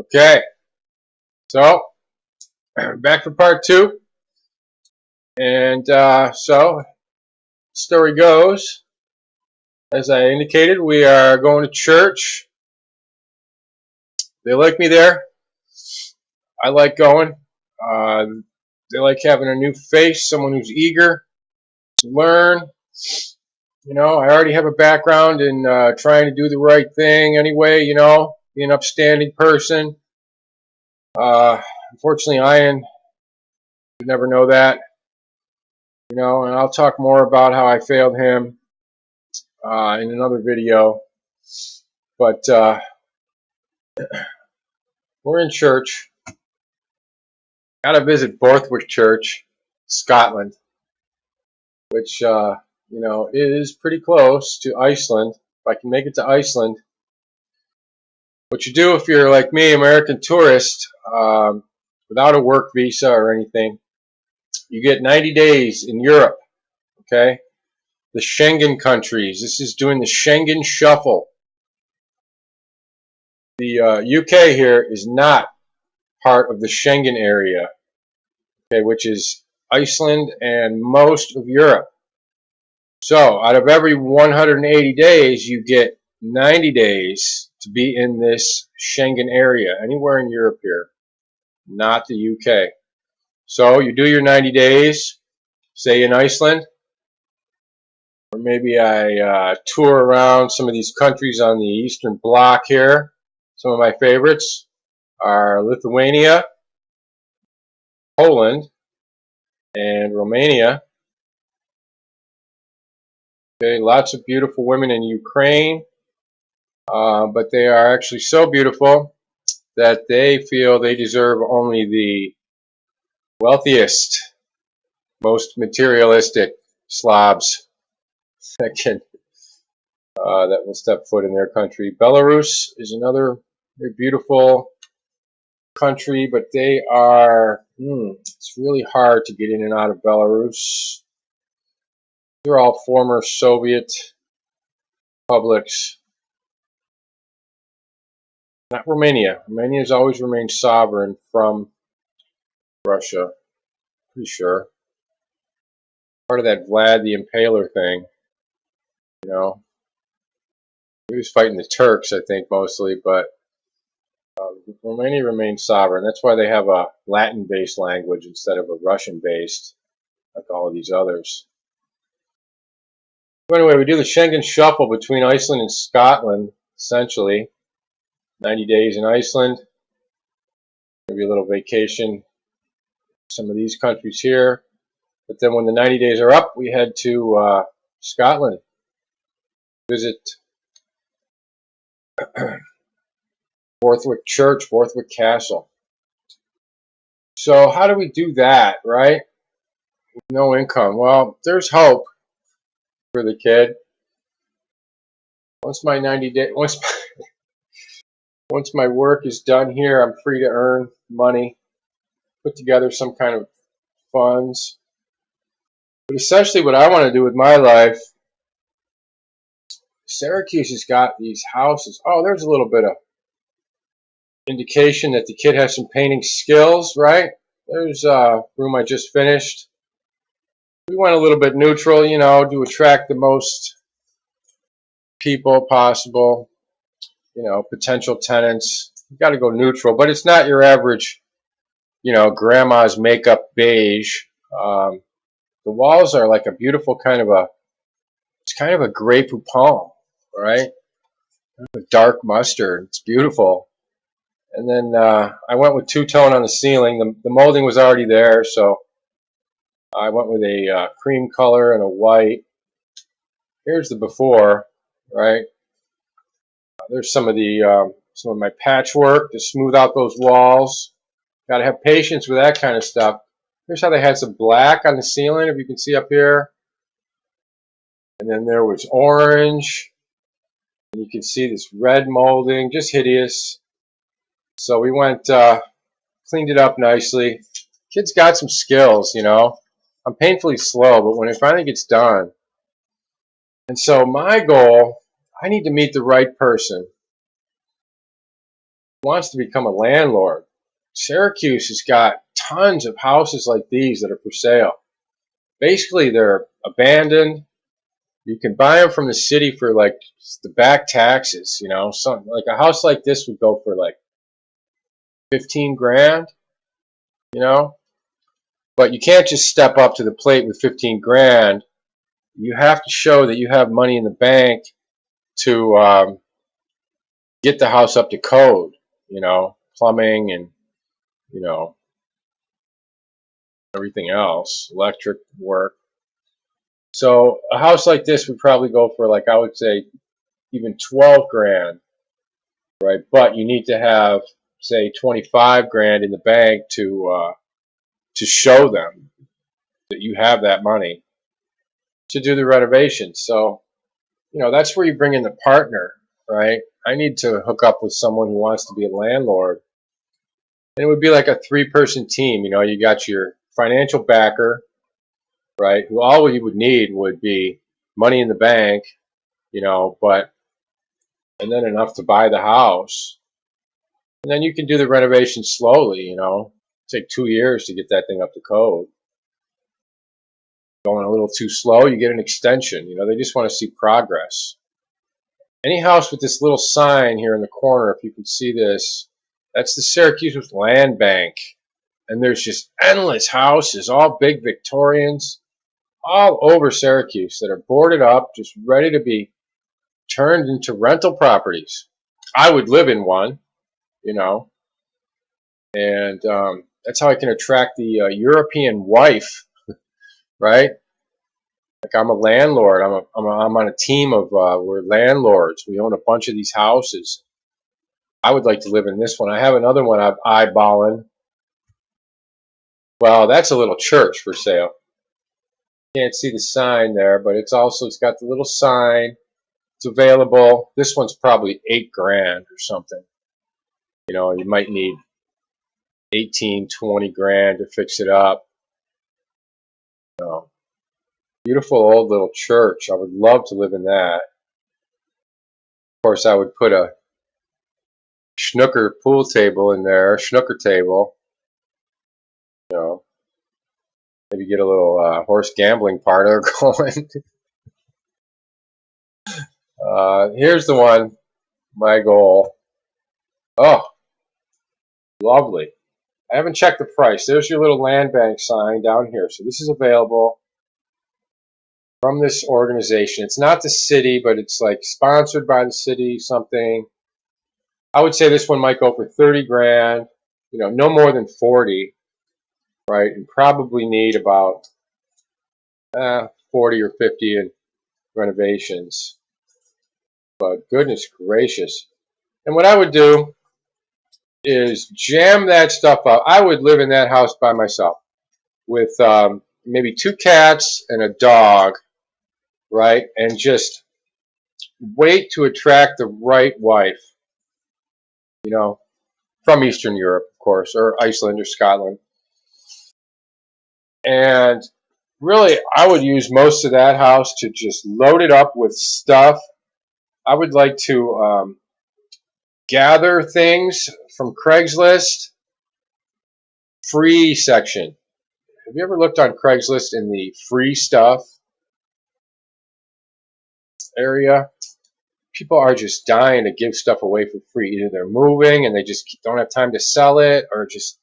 Okay, so back for part two, and story goes, as I indicated, we are going to church. They like me there. I like going. Uh, they like having a new face, someone who's eager to learn. You know, I already have a background in trying to do the right thing anyway, you know, be an upstanding person. Unfortunately, Ian would never know that, you know, and I'll talk more about how I failed him in another video. But we're in church. Got to visit Borthwick Church, Scotland, which, you know, is pretty close to Iceland. If I can make it to Iceland, what you do if you're like me, American tourist, without a work visa or anything, you get 90 days in Europe, okay? The Schengen countries. This is doing the Schengen shuffle. The UK here is not part of the Schengen area, okay, which is Iceland and most of Europe. So out of every 180 days, you get 90 days to be in this Schengen area, anywhere in Europe here, not the UK. So you do your 90 days, say in Iceland, or maybe I tour around some of these countries on the Eastern Bloc here. Some of my favorites are Lithuania, Poland, and Romania. Okay, lots of beautiful women in Ukraine, but they are actually so beautiful that they feel they deserve only the wealthiest, most materialistic Slavs that will step foot in their country. Belarus is another very beautiful country, but they are, it's really hard to get in and out of Belarus. They're all former Soviet republics. Not Romania. Romania has always remained sovereign from Russia, pretty sure. Part of that Vlad the Impaler thing, you know. He was fighting the Turks, I think, mostly, but Romania remains sovereign. That's why they have a Latin-based language instead of a Russian-based, like all of these others. So anyway, we do the Schengen shuffle between Iceland and Scotland, essentially. 90 days in Iceland, maybe a little vacation, some of these countries here. But then when the 90 days are up, we head to Scotland, visit Borthwick Church, Borthwick Castle. So how do we do that, right? No income. Well, there's hope for the kid. Once my 90 day, once my work is done here, I'm free to earn money, put together some kind of funds. But essentially what I want to do with my life, Syracuse has got these houses. Oh, there's a little bit of indication that the kid has some painting skills, right? There's a room I just finished. We went a little bit neutral, you know, to attract the most people possible, you know, potential tenants. You got to go neutral, but it's not your average, you know, grandma's makeup beige. The walls are like a beautiful kind of it's kind of a Grey Poupon, right? A dark mustard. It's beautiful. And then I went with two-tone on the ceiling. The molding was already there, so I went with a cream color and a white. Here's the before, right? There's some of my patchwork to smooth out those walls. Got to have patience with that kind of stuff. Here's how they had some black on the ceiling, if you can see up here. And then there was orange. And you can see this red molding, just hideous. So we went, cleaned it up nicely. Kid's got some skills, you know. I'm painfully slow, but when it finally gets done. And so my goal, I need to meet the right person. wants to become a landlord. Syracuse has got tons of houses like these that are for sale. Basically, they're abandoned. You can buy them from the city for like the back taxes, you know. Something like a house like this would go for like 15 grand, you know. But you can't just step up to the plate with 15 grand. You have to show that you have money in the bank to get the house up to code, you know, plumbing and, you know, everything else, electric work. So a house like this would probably go for, like, I would say even 12 grand, right? But you need to have, say, 25 grand in the bank to show them that you have that money to do the renovation. So, you know, that's where you bring in the partner, right? I need to hook up with someone who wants to be a landlord. And it would be like a 3-person team. You know, you got your financial backer, right? Who all you would need would be money in the bank, you know, but and then enough to buy the house. And then you can do the renovation slowly, you know. Take 2 years to get that thing up to code. Going a little too slow, you get an extension. You know, they just want to see progress. Any house with this little sign here in the corner, if you can see this, that's the Syracuse Land Bank. And there's just endless houses, all big Victorians, all over Syracuse that are boarded up, just ready to be turned into rental properties. I would live in one, you know, and that's how I can attract the European wife, right? Like I'm a landlord. I'm on a team of we're landlords. We own a bunch of these houses. I would like to live in this one. I have another one I'm eyeballing. Well, that's a little church for sale. Can't see the sign there, but it's got the little sign. It's available. This one's probably 8 grand or something. You know, you might need 18, 20 grand to fix it up. So, beautiful old little church. I would love to live in that. Of course, I would put a snooker pool table in there, snooker table. You know, maybe get a little horse gambling parlor going. Here's the one, my goal. Oh, lovely. I haven't checked the price. There's your little land bank sign down here. So this is available from this organization. It's not the city, but it's like sponsored by the city, something. I would say this one might go for 30 grand, you know, no more than 40, right? And probably need about 40 or 50 in renovations. But goodness gracious. And what I would do is jam that stuff up. I would live in that house by myself with maybe 2 cats and a dog, right? And just wait to attract the right wife, you know, from Eastern Europe, of course, or Iceland or Scotland. And really, I would use most of that house to just load it up with stuff. I would like to gather things from Craigslist, free section. Have you ever looked on Craigslist in the free stuff area? People are just dying to give stuff away for free. Either they're moving and they just don't have time to sell it, or just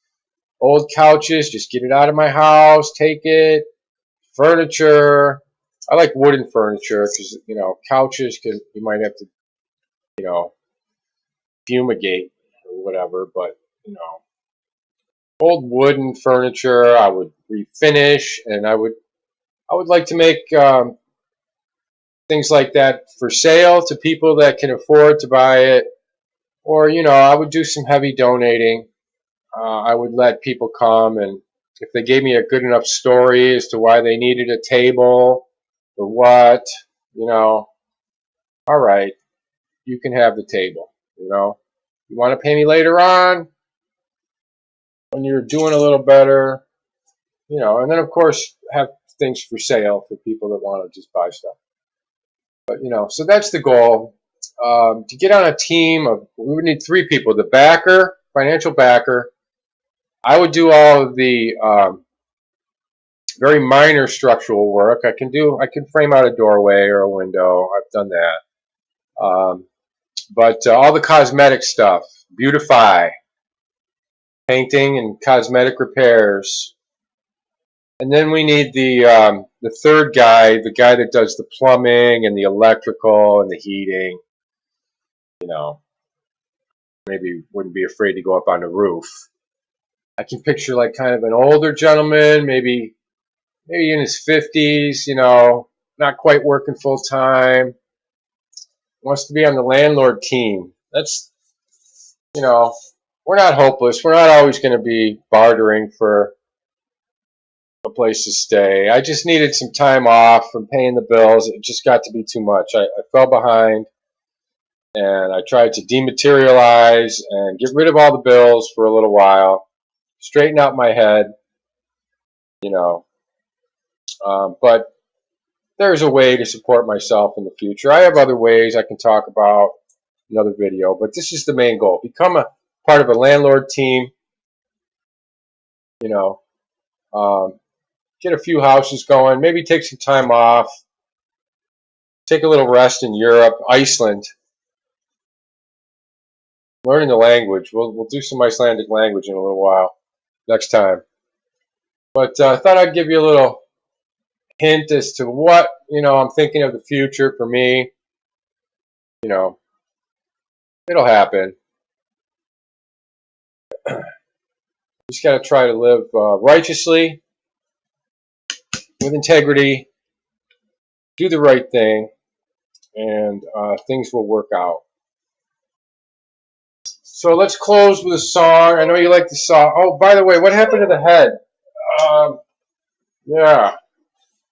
old couches, just get it out of my house, take it. Furniture. I like wooden furniture because, you know, couches you might have to, you know, fumigate or whatever, but, you know, old wooden furniture I would refinish, and I would like to make things like that for sale to people that can afford to buy it. Or, you know, I would do some heavy donating. I would let people come, and if they gave me a good enough story as to why they needed a table or what, you know, all right, you can have the table. You know, you want to pay me later on when you're doing a little better, you know, and then of course have things for sale for people that want to just buy stuff. But, you know, so that's the goal. to get on a team of, we would need 3 people: the backer, financial backer. I would do all of the very minor structural work. I can frame out a doorway or a window. I've done that. But all the cosmetic stuff, beautify, painting and cosmetic repairs. And then we need the 3rd guy, the guy that does the plumbing and the electrical and the heating. You know, maybe wouldn't be afraid to go up on the roof. I can picture like kind of an older gentleman, maybe in his 50s, you know, not quite working full time, wants to be on the landlord team. That's, you know, we're not hopeless. We're not always going to be bartering for a place to stay. I just needed some time off from paying the bills. It just got to be too much. I fell behind, and I tried to dematerialize and get rid of all the bills for a little while, straighten out my head, you know. But there's a way to support myself in the future. I have other ways I can talk about in another video, but this is the main goal. Become a part of a landlord team, you know, get a few houses going, maybe take some time off, take a little rest in Europe, Iceland, learning the language. We'll do some Icelandic language in a little while next time. But I thought I'd give you a little hint as to what, you know, I'm thinking of the future for me. You know, it'll happen. Just got to try to live righteously, with integrity, do the right thing, and things will work out. So let's close with a song. I know you like the song. Oh, by the way, what happened to the head? Yeah, I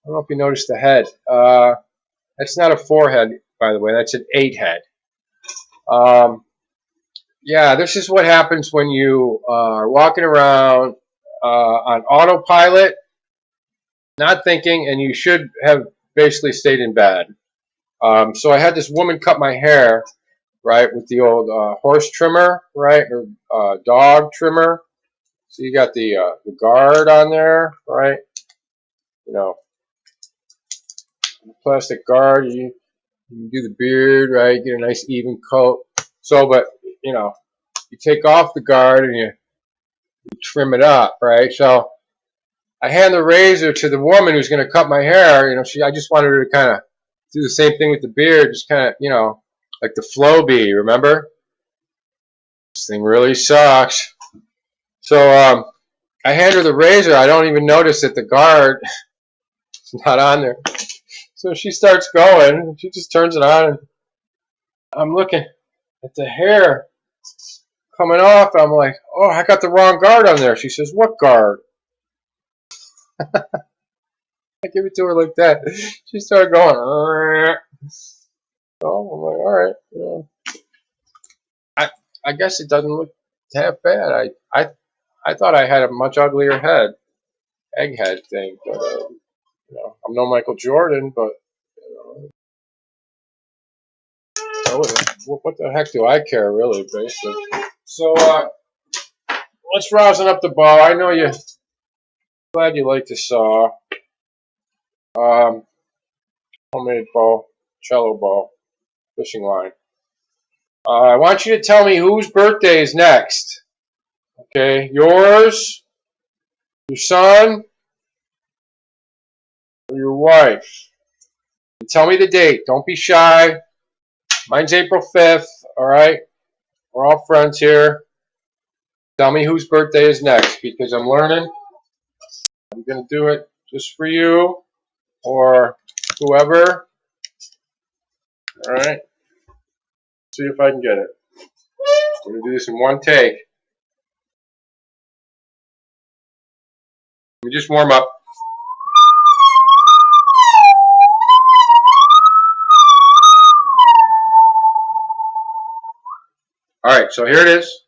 don't know if you noticed the head. That's not a 4-head, by the way. That's an 8-head. Yeah, this is what happens when you are walking around on autopilot, not thinking, and you should have basically stayed in bed. So I had this woman cut my hair, right, with the old horse trimmer, right, or dog trimmer. So you got the guard on there, right? You know, plastic guard. You do the beard, right? Get a nice even coat. So, but you know, you take off the guard and you trim it up, right? So I hand the razor to the woman who's going to cut my hair. You know, I just wanted her to kind of do the same thing with the beard, just kind of, you know, like the flow bee, remember? This thing really sucks. So I hand her the razor. I don't even notice that the guard is not on there. So she starts going. She just turns it on, and I'm looking at the hair coming off. I'm like, oh, I got the wrong guard on there. She says, what guard? I give it to her like that. She started going. So I'm like, all right. I guess it doesn't look that bad. I thought I had a much uglier head, egghead thing. But you know, I'm no Michael Jordan, but you know, what the heck do I care, really, basically? So let's rosin up the bow. I know you. Glad you like the saw. Homemade bow, cello bow, fishing line. I want you to tell me whose birthday is next. Okay, yours, your son, or your wife. And tell me the date. Don't be shy. Mine's April 5th. All right, we're all friends here. Tell me whose birthday is next, because I'm learning. I'm gonna do it just for you or whoever. All right. See if I can get it. I'm gonna do this in one take. Let me just warm up. All right, so here it is.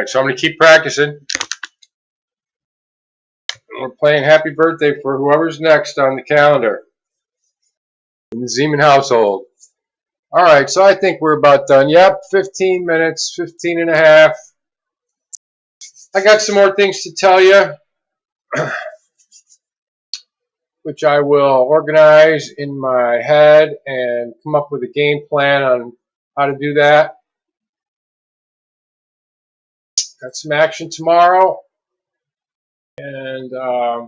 Alright, so I'm going to keep practicing. We're playing Happy Birthday for whoever's next on the calendar in the Zeman household. Alright, so I think we're about done. Yep, 15 minutes, 15 and a half. I got some more things to tell you, which I will organize in my head and come up with a game plan on how to do that. Got some action tomorrow, and I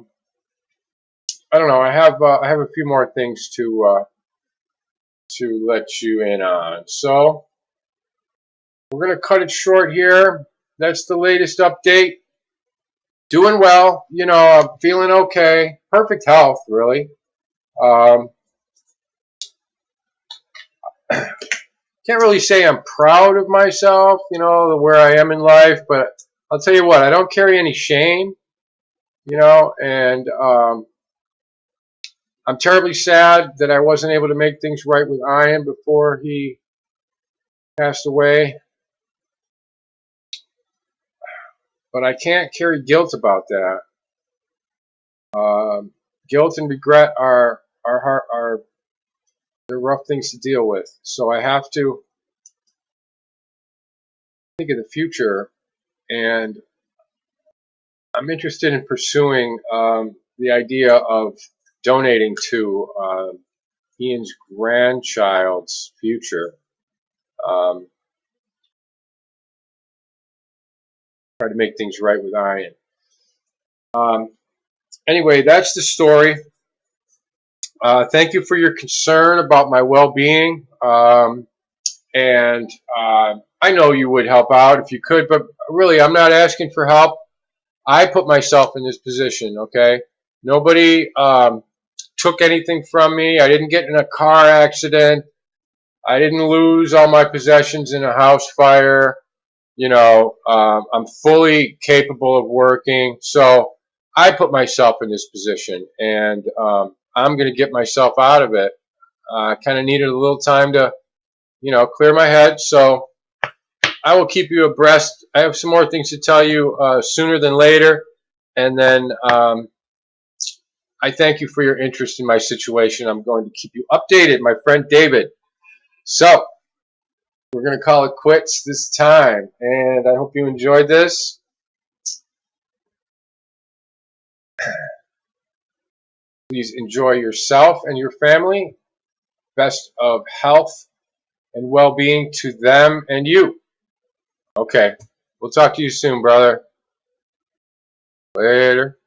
don't know. I have a few more things to let you in on. So we're gonna cut it short here. That's the latest update. Doing well, you know. I'm feeling okay. Perfect health, really. Can't really say I'm proud of myself, you know, where I am in life, but I'll tell you what, I don't carry any shame, you know, and I'm terribly sad that I wasn't able to make things right with Ian before he passed away. But I can't carry guilt about that. Guilt and regret are they're rough things to deal with. So I have to think of the future, and I'm interested in pursuing the idea of donating to Ian's grandchild's future. Try to make things right with Ian. Anyway, that's the story. Thank you for your concern about my well-being. And I know you would help out if you could, but really, I'm not asking for help. I put myself in this position, okay? Nobody took anything from me. I didn't get in a car accident. I didn't lose all my possessions in a house fire. You know, I'm fully capable of working. So I put myself in this position, and I'm going to get myself out of it. I kind of needed a little time to, you know, clear my head. So I will keep you abreast. I have some more things to tell you sooner than later. And then I thank you for your interest in my situation. I'm going to keep you updated, my friend David. So we're going to call it quits this time. And I hope you enjoyed this. Please enjoy yourself and your family. Best of health and well-being to them and you. Okay. We'll talk to you soon, brother. Later.